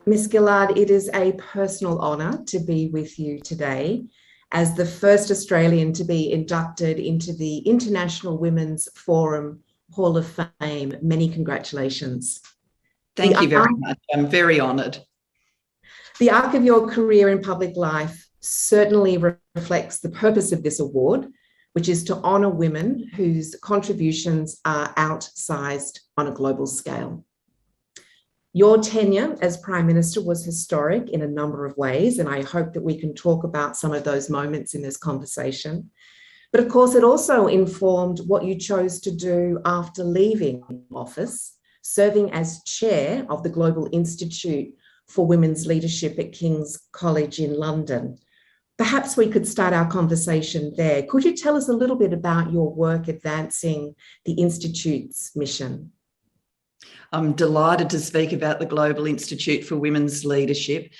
Miss Gillard, it is a personal honour to be with you today as the first Australian to be inducted into the International Women's Forum Hall of Fame. Many congratulations. Thank you very much. I'm very honoured. The arc of your career in public life certainly reflects the purpose of this award, which is to honour women whose contributions are outsized on a global scale. Your tenure as Prime Minister was historic in a number of ways, and I hope that we can talk about some of those moments in this conversation. But of course, it also informed what you chose to do after leaving office, serving as chair of the Global Institute for Women's Leadership at King's College in London. Perhaps we could start our conversation there. Could you tell us a little bit about your work advancing the Institute's mission? I'm delighted to speak about the Global Institute for Women's Leadership.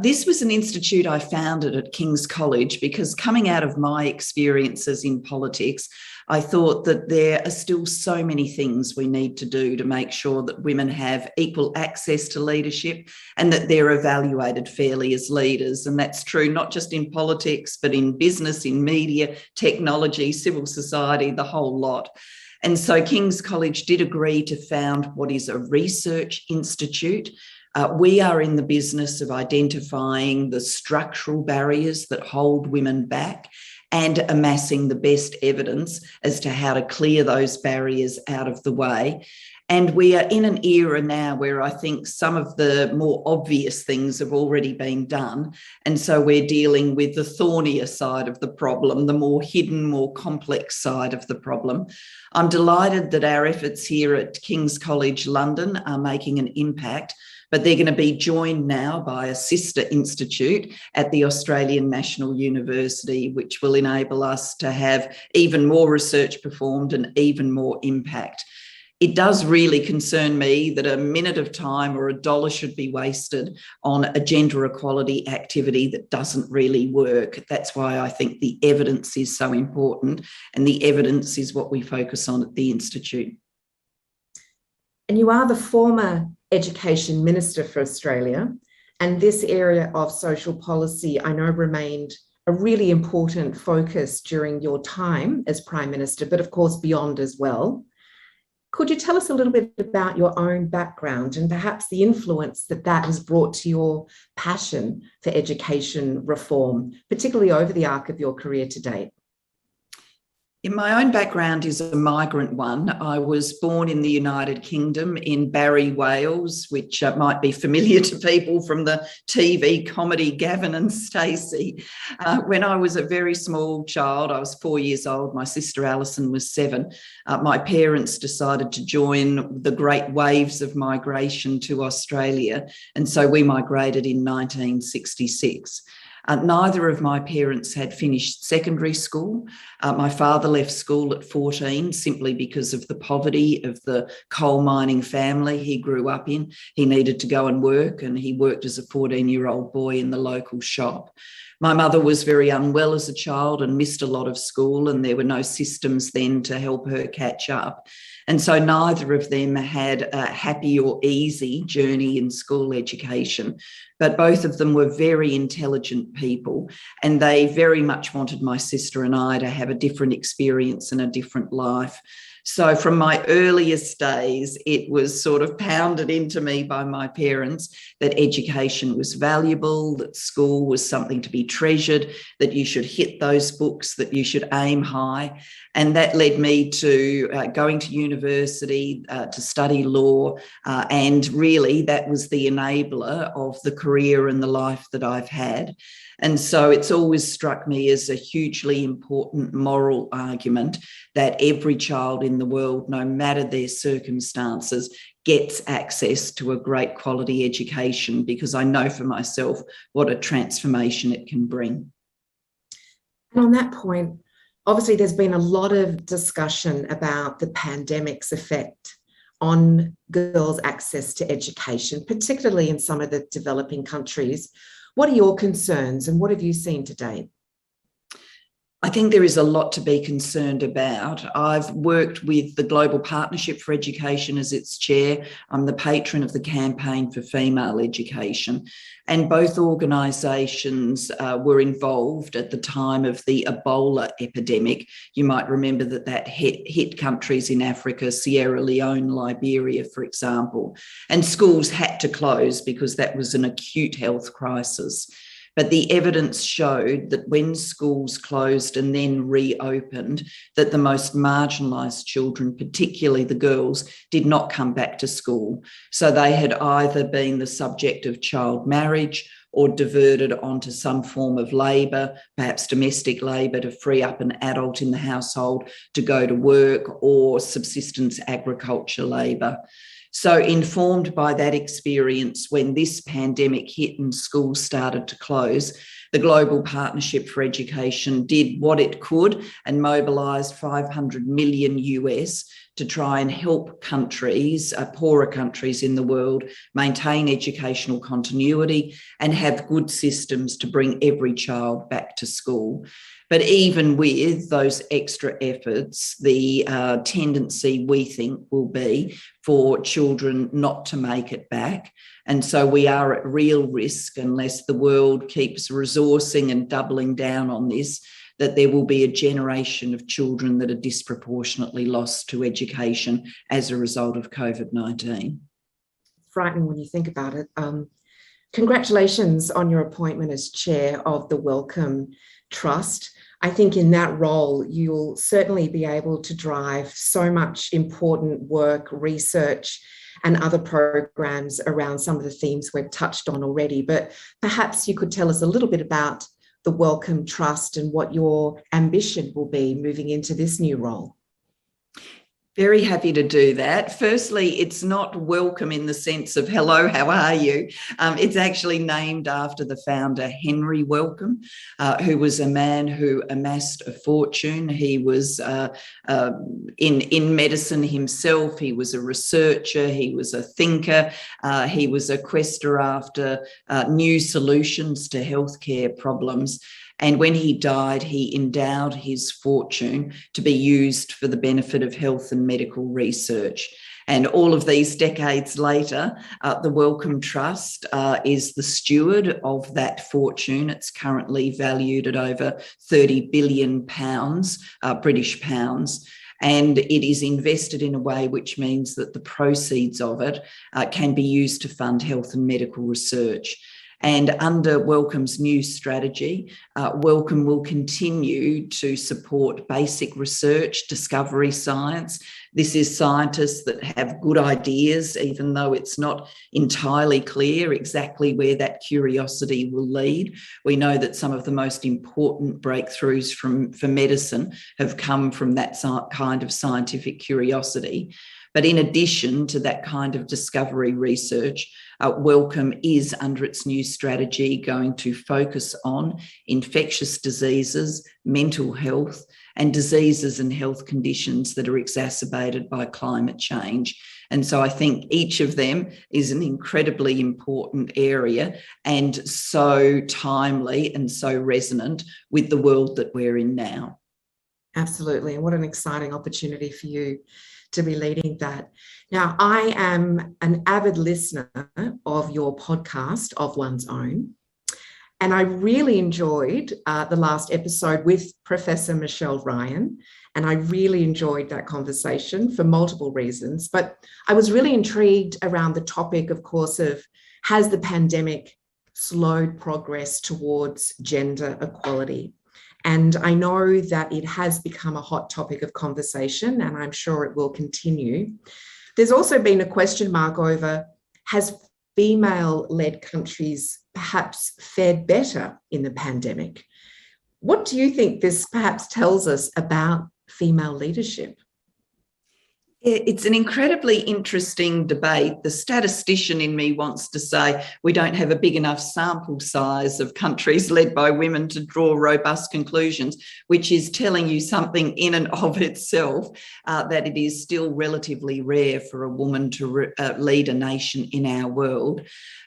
This was an institute I founded at King's College because coming out of my experiences in politics, I thought that there are still so many things we need to do to make sure that women have equal access to leadership and that they're evaluated fairly as leaders. And that's true not just in politics, but in business, in media, technology, civil society, the whole lot. And so King's College did agree to found what is a research institute. We are in the business of identifying the structural barriers that hold women back and amassing the best evidence as to how to clear those barriers out of the way. And we are in an era now where I think some of the more obvious things have already been done. And so we're dealing with the thornier side of the problem, the more hidden, more complex side of the problem. I'm delighted that our efforts here at King's College London are making an impact, but they're going to be joined now by a sister institute at the Australian National University, which will enable us to have even more research performed and even more impact. It does really concern me that a minute of time or a dollar should be wasted on a gender equality activity that doesn't really work. That's why I think the evidence is so important, and the evidence is what we focus on at the Institute. And you are the former Education Minister for Australia, and this area of social policy I know remained a really important focus during your time as Prime Minister, but of course beyond as well. Could you tell us a little bit about your own background and perhaps the influence that that has brought to your passion for education reform, particularly over the arc of your career to date? My own background is a migrant one. I was born in the United Kingdom in Barry, Wales, which might be familiar to people from the TV comedy Gavin and Stacey. When I was a very small child, I was 4 years old, my sister Alison was 7, my parents decided to join the great waves of migration to Australia, and so we migrated in 1966. Neither of my parents had finished secondary school. My father left school at 14 simply because of the poverty of the coal mining family he grew up in. He needed to go and work, and he worked as a 14-year-old boy in the local shop. My mother was very unwell as a child and missed a lot of school, and there were no systems then to help her catch up. And so neither of them had a happy or easy journey in school education, but both of them were very intelligent people, and they very much wanted my sister and I to have a different experience and a different life. So from my earliest days, it was sort of pounded into me by my parents that education was valuable, that school was something to be treasured, that you should hit those books, that you should aim high. And that led me to going to university to study law. And really, that was the enabler of the career and the life that I've had. And so it's always struck me as a hugely important moral argument that every child in the world, no matter their circumstances, gets access to a great quality education, because I know for myself what a transformation it can bring. And on that point, obviously there's been a lot of discussion about the pandemic's effect on girls' access to education, particularly in some of the developing countries. What are your concerns and what have you seen to date? I think there is a lot to be concerned about. I've worked with the Global Partnership for Education as its chair. I'm the patron of the Campaign for Female Education. And both organisations were involved at the time of the Ebola epidemic. You might remember that hit countries in Africa, Sierra Leone, Liberia, for example. And schools had to close because that was an acute health crisis. But the evidence showed that when schools closed and then reopened, that the most marginalised children, particularly the girls, did not come back to school. So they had either been the subject of child marriage or diverted onto some form of labour, perhaps domestic labour, to free up an adult in the household to go to work, or subsistence agriculture labour. So informed by that experience, when this pandemic hit and schools started to close, the Global Partnership for Education did what it could and mobilised $500 million US to try and help countries, poorer countries in the world, maintain educational continuity and have good systems to bring every child back to school. But even with those extra efforts, the tendency, we think, will be for children not to make it back. And so we are at real risk, unless the world keeps resourcing and doubling down on this, that there will be a generation of children that are disproportionately lost to education as a result of COVID-19. Frightening when you think about it. Congratulations on your appointment as chair of the Wellcome Trust. I think in that role, you'll certainly be able to drive so much important work, research, and other programs around some of the themes we've touched on already. But perhaps you could tell us a little bit about the Wellcome Trust and what your ambition will be moving into this new role. Very happy to do that. Firstly, it's not welcome in the sense of hello, how are you? It's actually named after the founder, Honoree Wellcome, who was a man who amassed a fortune. He was in medicine himself. He was a researcher. He was a thinker. He was a quester after new solutions to healthcare problems. And when he died, he endowed his fortune to be used for the benefit of health and medical research. And all of these decades later, the Wellcome Trust is the steward of that fortune. It's currently valued at over £30 billion, British pounds. And it is invested in a way which means that the proceeds of it can be used to fund health and medical research. And under Wellcome's new strategy, Wellcome will continue to support basic research, discovery science. This is scientists that have good ideas, even though it's not entirely clear exactly where that curiosity will lead. We know that some of the most important breakthroughs for medicine have come from that kind of scientific curiosity. But in addition to that kind of discovery research, Wellcome is, under its new strategy, going to focus on infectious diseases, mental health, and diseases and health conditions that are exacerbated by climate change. And so I think each of them is an incredibly important area and so timely and so resonant with the world that we're in now. Absolutely. And what an exciting opportunity for you to be leading that. Now, I am an avid listener of your podcast, Of One's Own, and I really enjoyed the last episode with Professor Michelle Ryan, and I really enjoyed that conversation for multiple reasons. But I was really intrigued around the topic, of course, of has the pandemic slowed progress towards gender equality? And I know that it has become a hot topic of conversation, and I'm sure it will continue. There's also been a question mark over, has female-led countries perhaps fared better in the pandemic? What do you think this perhaps tells us about female leadership? It's an incredibly interesting debate. The statistician in me wants to say we don't have a big enough sample size of countries led by women to draw robust conclusions, which is telling you something in and of itself, that it is still relatively rare for a woman to lead a nation in our world.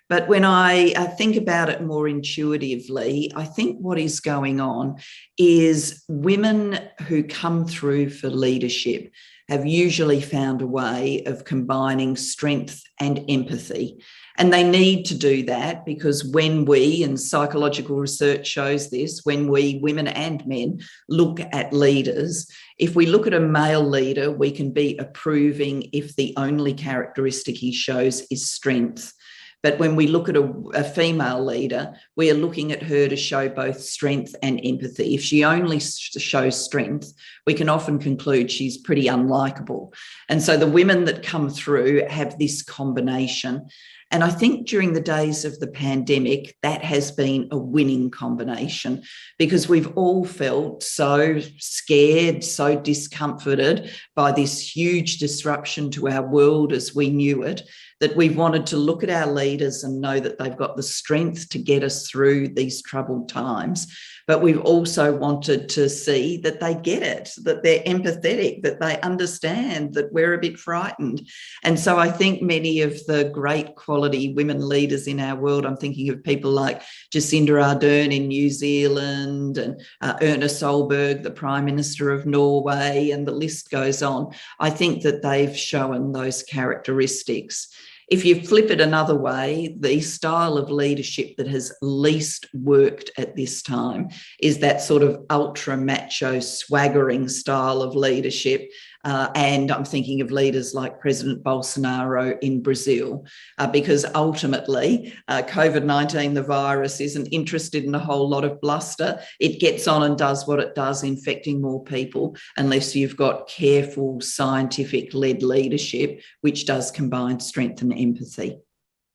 But when I think about it more intuitively, I think what is going on is women who come through for leadership have usually found a way of combining strength and empathy. And they need to do that because when we, and psychological research shows this, when we, women and men, look at leaders, if we look at a male leader, we can be approving if the only characteristic he shows is strength. But when we look at a female leader, we are looking at her to show both strength and empathy. If she only shows strength, we can often conclude she's pretty unlikable. And so the women that come through have this combination. And I think during the days of the pandemic, that has been a winning combination because we've all felt so scared, so discomforted by this huge disruption to our world as we knew it, that we've wanted to look at our leaders and know that they've got the strength to get us through these troubled times. But we've also wanted to see that they get it, that they're empathetic, that they understand that we're a bit frightened. And so I think many of the great quality women leaders in our world, I'm thinking of people like Jacinda Ardern in New Zealand and Erna Solberg, the Prime Minister of Norway, and the list goes on. I think that they've shown those characteristics. If you flip it another way, the style of leadership that has least worked at this time is that sort of ultra macho swaggering style of leadership. And I'm thinking of leaders like President Bolsonaro in Brazil, because ultimately COVID-19, the virus, isn't interested in a whole lot of bluster. It gets on and does what it does, infecting more people, unless you've got careful, scientific-led leadership, which does combine strength and empathy.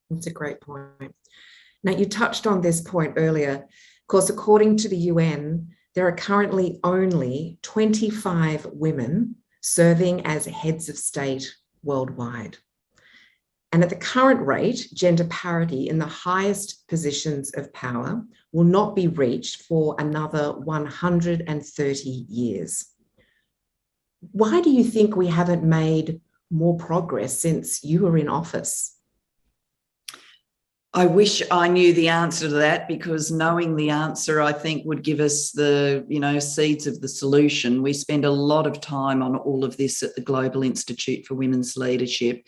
That's a great point. Now, you touched on this point earlier. Of course, according to the UN, there are currently only 25 women serving as heads of state worldwide. And at the current rate, gender parity in the highest positions of power will not be reached for another 130 years. Why do you think we haven't made more progress since you were in office? I wish I knew the answer to that, because knowing the answer, I think, would give us the, seeds of the solution. We spend a lot of time on all of this at the Global Institute for Women's Leadership.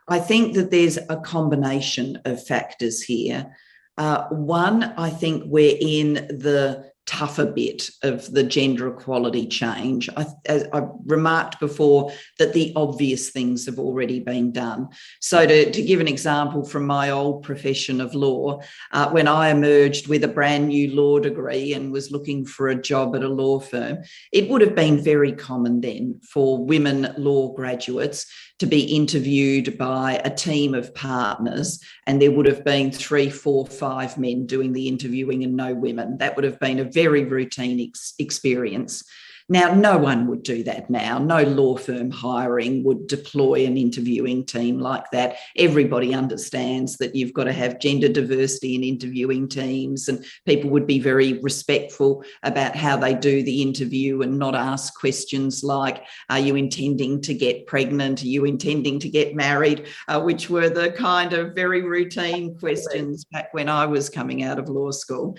I think that there's a combination of factors here. One, I think we're in the tougher bit of the gender equality change. I remarked before that the obvious things have already been done. So to give an example from my old profession of law, when I emerged with a brand new law degree and was looking for a job at a law firm, it would have been very common then for women law graduates to be interviewed by a team of partners, and there would have been 3, 4, 5 men doing the interviewing and no women. That would have been a very routine experience. Now, no one would do that now. No law firm hiring would deploy an interviewing team like that. Everybody understands that you've got to have gender diversity in interviewing teams, and people would be very respectful about how they do the interview and not ask questions like, are you intending to get pregnant? Are you intending to get married? Which were the kind of very routine questions back when I was coming out of law school.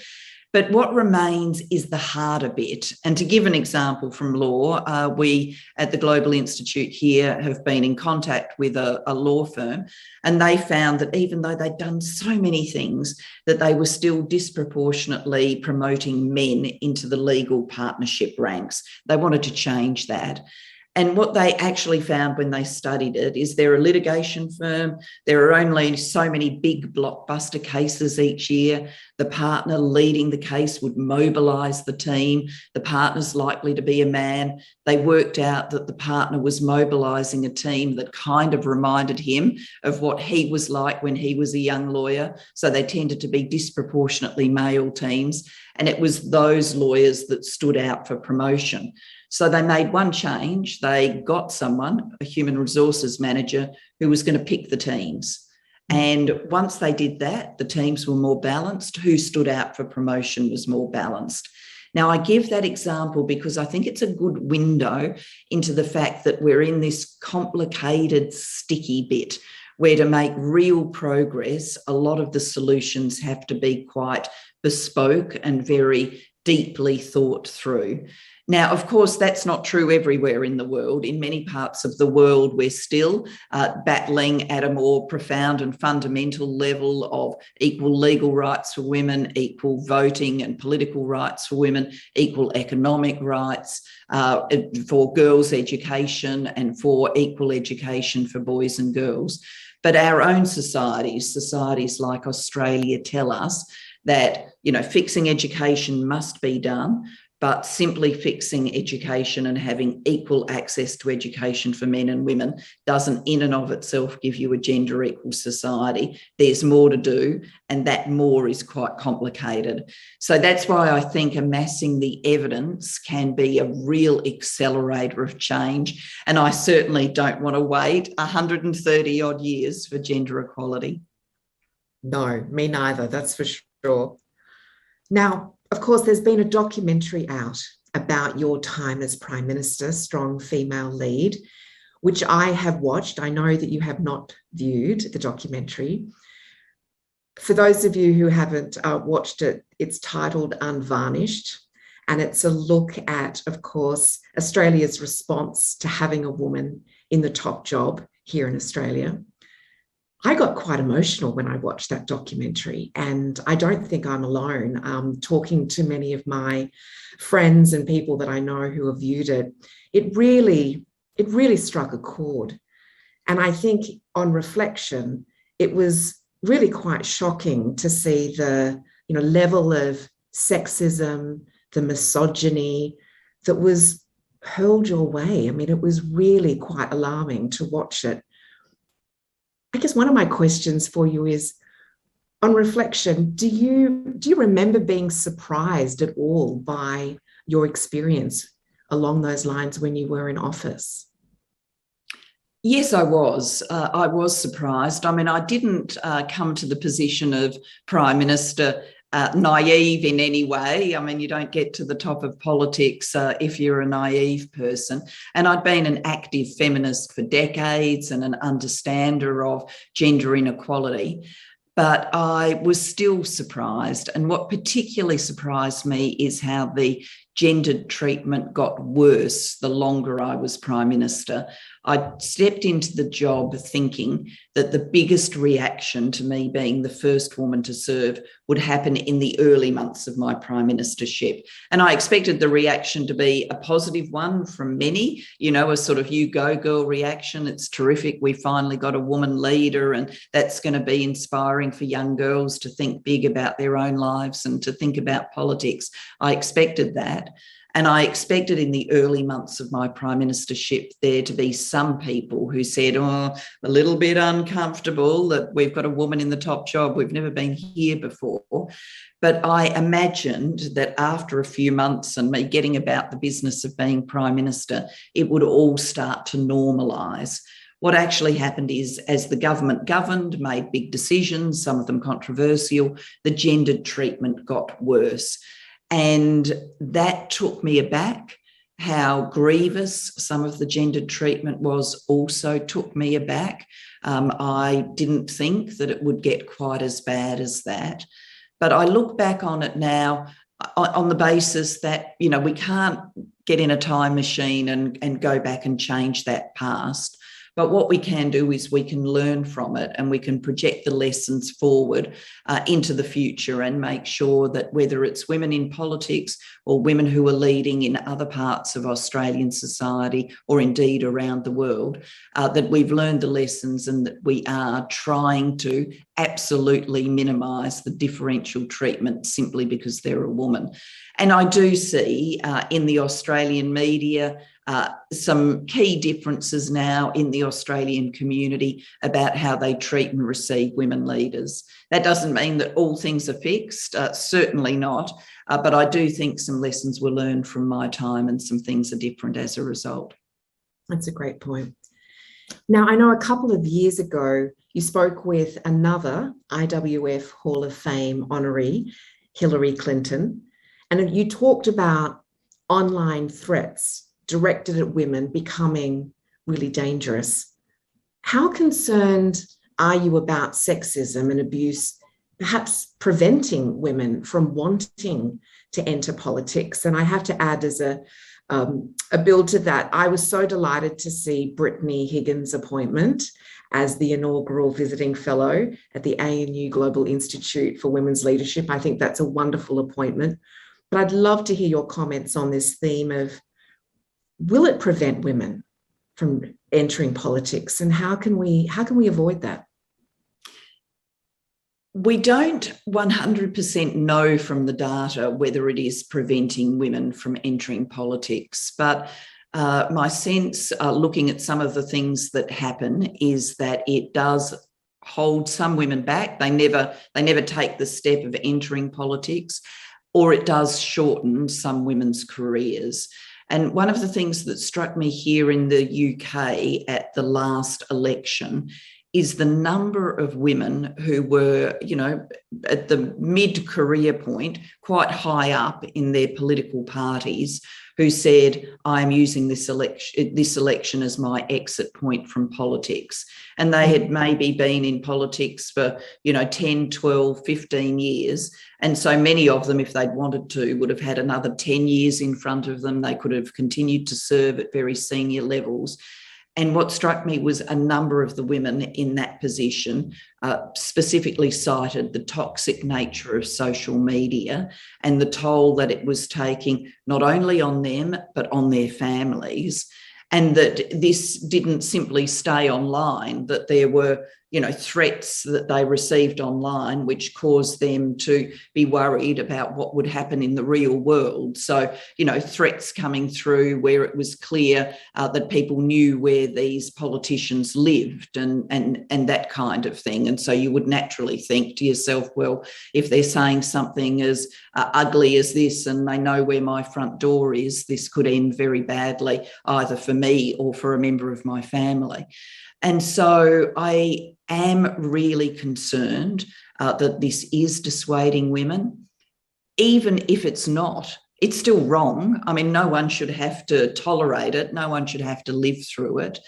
But what remains is the harder bit. And to give an example from law, we at the Global Institute here have been in contact with a law firm, and they found that even though they'd done so many things, that they were still disproportionately promoting men into the legal partnership ranks. They wanted to change that. And what they actually found when they studied it is they're a litigation firm. There are only so many big blockbuster cases each year. The partner leading the case would mobilise the team. The partner's likely to be a man. They worked out that the partner was mobilising a team that kind of reminded him of what he was like when he was a young lawyer. So they tended to be disproportionately male teams. And it was those lawyers that stood out for promotion. So they made one change. They got someone, a human resources manager, who was going to pick the teams. And once they did that, the teams were more balanced. Who stood out for promotion was more balanced. Now, I give that example because I think it's a good window into the fact that we're in this complicated, sticky bit where to make real progress, a lot of the solutions have to be quite bespoke and very deeply thought through. Now, of course, that's not true everywhere in the world. In many parts of the world, we're still battling at a more profound and fundamental level of equal legal rights for women, equal voting and political rights for women, equal economic rights for girls' education, and for equal education for boys and girls. But our own societies like Australia, tell us that, fixing education must be done, but simply fixing education and having equal access to education for men and women doesn't in and of itself give you a gender equal society. There's more to do, and that more is quite complicated. So that's why I think amassing the evidence can be a real accelerator of change. And I certainly don't want to wait 130 odd years for gender equality. No, me neither, that's for sure. Now, of course, there's been a documentary out about your time as Prime Minister, Strong Female Lead, which I have watched. I know that you have not viewed the documentary. For those of you who haven't watched it, it's titled Unvarnished, and it's a look at, of course, Australia's response to having a woman in the top job here in Australia. I got quite emotional when I watched that documentary, and I don't think I'm alone. Talking to many of my friends and people that I know who have viewed it, it really struck a chord. And I think on reflection, it was really quite shocking to see the level of sexism, the misogyny that was hurled your way. I mean, it was really quite alarming to watch it. I guess one of my questions for you is, on reflection, do you remember being surprised at all by your experience along those lines when you were in office? Yes, I was. I was surprised. I mean, I didn't come to the position of Prime Minister naive in any way. I mean, you don't get to the top of politics if you're a naive person. And I'd been an active feminist for decades and an understander of gender inequality. But I was still surprised. And what particularly surprised me is how the gendered treatment got worse the longer I was Prime Minister. I stepped into the job thinking that the biggest reaction to me being the first woman to serve would happen in the early months of my Prime Ministership. And I expected the reaction to be a positive one from many, a sort of you go girl reaction. It's terrific. We finally got a woman leader, and that's going to be inspiring for young girls to think big about their own lives and to think about politics. I expected that. And I expected in the early months of my Prime Ministership there to be some people who said, a little bit uncomfortable that we've got a woman in the top job. We've never been here before. But I imagined that after a few months and me getting about the business of being Prime Minister, it would all start to normalise. What actually happened is, as the government governed, made big decisions, some of them controversial, the gendered treatment got worse. And that took me aback. How grievous some of the gendered treatment was also took me aback. I didn't think that it would get quite as bad as that. But I look back on it now on the basis that, we can't get in a time machine and go back and change that past. But what we can do is we can learn from it, and we can project the lessons forward into the future and make sure that whether it's women in politics or women who are leading in other parts of Australian society or indeed around the world, that we've learned the lessons and that we are trying to absolutely minimise the differential treatment simply because they're a woman. And I do see in the Australian media some key differences now in the Australian community about how they treat and receive women leaders. That doesn't mean that all things are fixed, certainly not, but I do think some lessons were learned from my time and some things are different as a result. That's a great point. Now, I know a couple of years ago, you spoke with another IWF Hall of Fame honoree, Hillary Clinton, and you talked about online threats directed at women becoming really dangerous. How concerned are you about sexism and abuse, perhaps preventing women from wanting to enter politics? And I have to add, as a build to that, I was so delighted to see Brittany Higgins' appointment as the inaugural visiting fellow at the ANU Global Institute for Women's Leadership. I think that's a wonderful appointment. But I'd love to hear your comments on this theme of, will it prevent women from entering politics, and how can we avoid that? We don't 100% know from the data whether it is preventing women from entering politics, but my sense, looking at some of the things that happen, is that it does hold some women back. They never take the step of entering politics, or it does shorten some women's careers. And one of the things that struck me here in the UK at the last election is the number of women who were, at the mid-career point, quite high up in their political parties, who said, I am using this election as my exit point from politics. And they had maybe been in politics for, 10, 12, 15 years. And so many of them, if they'd wanted to, would have had another 10 years in front of them. They could have continued to serve at very senior levels. And what struck me was a number of the women in that position specifically cited the toxic nature of social media and the toll that it was taking not only on them, but on their families. And that this didn't simply stay online, that there were, threats that they received online, which caused them to be worried about what would happen in the real world. So, threats coming through where it was clear that people knew where these politicians lived and that kind of thing. And so you would naturally think to yourself, well, if they're saying something as ugly as this and they know where my front door is, this could end very badly, either for me or for a member of my family. And so I am really concerned that this is dissuading women. Even if it's not, it's still wrong. I mean, no one should have to tolerate it. No one should have to live through it.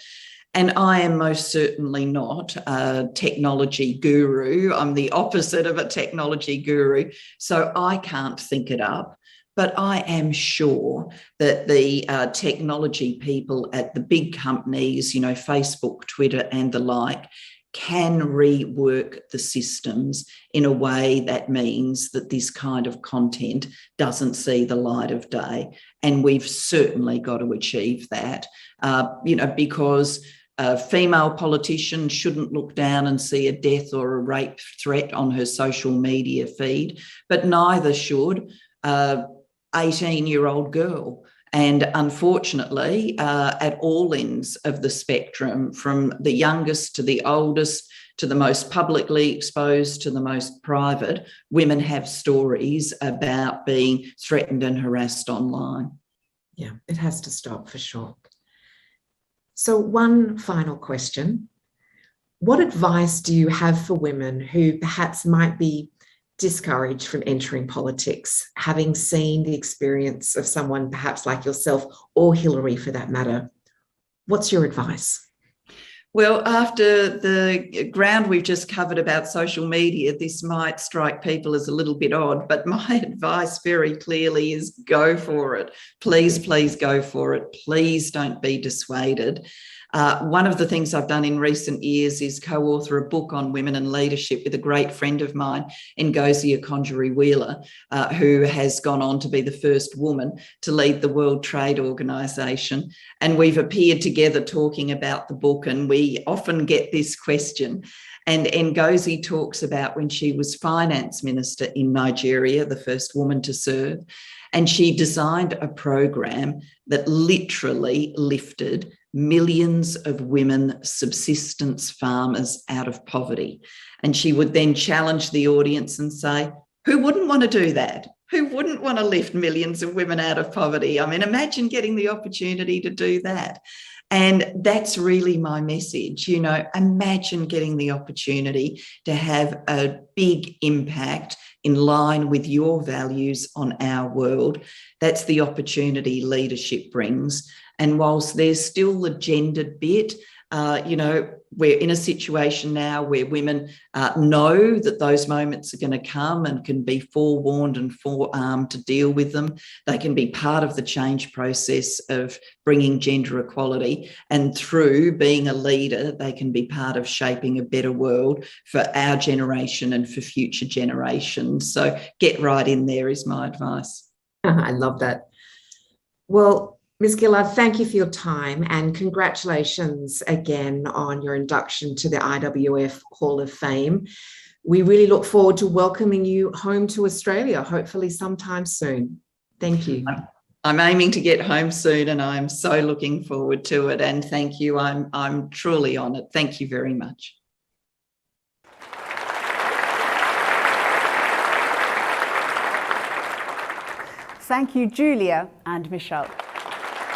And I am most certainly not a technology guru. I'm the opposite of a technology guru. So I can't think it up. But I am sure that the technology people at the big companies, Facebook, Twitter and the like, can rework the systems in a way that means that this kind of content doesn't see the light of day. And we've certainly got to achieve that, because a female politician shouldn't look down and see a death or a rape threat on her social media feed, but neither should 18-year-old girl. And unfortunately, at all ends of the spectrum, from the youngest to the oldest, to the most publicly exposed to the most private, women have stories about being threatened and harassed online. Yeah, it has to stop for sure. So one final question. What advice do you have for women who perhaps might be discouraged from entering politics, having seen the experience of someone perhaps like yourself or Hillary for that matter? What's your advice? Well, after the ground we've just covered about social media, this might strike people as a little bit odd, but my advice very clearly is go for it. Please, please go for it. Please don't be dissuaded. One of the things I've done in recent years is co-author a book on women and leadership with a great friend of mine, Ngozi Okonjo-Iweala, who has gone on to be the first woman to lead the World Trade Organization. And we've appeared together talking about the book, and we often get this question. And Ngozi talks about when she was finance minister in Nigeria, the first woman to serve, And she designed a program that literally lifted millions of women subsistence farmers out of poverty. And she would then challenge the audience and say, who wouldn't want to do that? Who wouldn't want to lift millions of women out of poverty? I mean, imagine getting the opportunity to do that. And that's really my message. You know, imagine getting the opportunity to have a big impact in line with your values on our world. That's the opportunity leadership brings. And whilst there's still the gendered bit, you know, we're in a situation now where women know that those moments are going to come and can be forewarned and forearmed to deal with them. They can be part of the change process of bringing gender equality. And through being a leader, they can be part of shaping a better world for our generation and for future generations. So get right in there is my advice. I love that. Well, Ms. Gillard, thank you for your time and congratulations again on your induction to the IWF Hall of Fame. We really look forward to welcoming you home to Australia, hopefully sometime soon. Thank you. I'm aiming to get home soon and I'm so looking forward to it. And thank you. I'm truly honoured. Thank you very much. Thank you, Julia and Michelle.